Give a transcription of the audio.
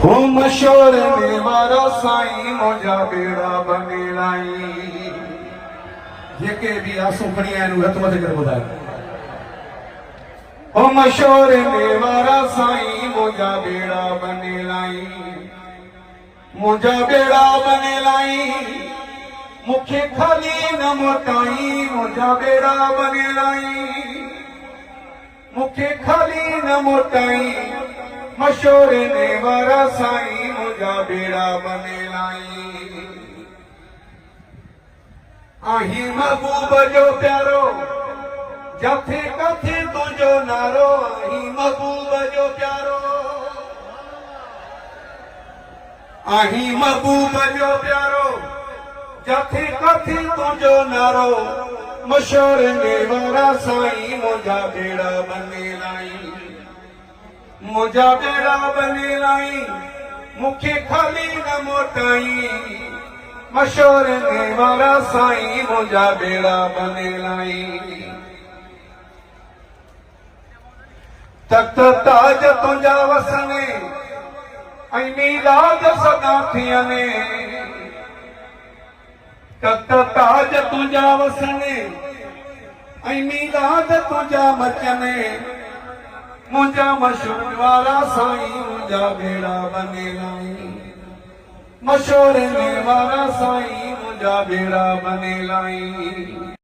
हो मशोर में वारा साईं मुंहिंजा बेड़ा बने लाई। जेके भी आंसू खणी आया हथ मथे करे ॿुधायो। हो मशोर में वारा साईं मुंहिंजा बेड़ा बने लाई, मुंहिंजा बेड़ा बने लाई। मुखे खाली न मोटाई, मुंहिंजा बेड़ा बने लाई। मुखे खाली न मोटाई, मशोर ने वारा साईं मुंहिंजा बेड़ा बने लाई। आही महबूब जो प्यारो, जाथे काथे तुंहिंजो नारो। आही महबूब जो प्यारो, आही महबूब जो प्यारो, जाथे काथे तुंहिंजो नारो। मशोर ने वारा साईं मुंहिंजा बेड़ा बने लाई, मुंहिंजा बेड़ा बने लाई। मुखे खाली न मोटाई, मशोर ने वारा साईं मुंहिंजा बेड़ा बने लाई। तख्त ताज तुंहिंजा वसने, ऐं मीलाद सदा थियनि। तख्त ताज तुंहिंजा वसने, ऐं मीलाद तुंहिंजा मचने। मुंहिंजा मशोर वारा साईं मुंहिंजा बेड़ा बने लाई, मशोर में वारा साईं मुंहिंजा बेड़ा बने लाई।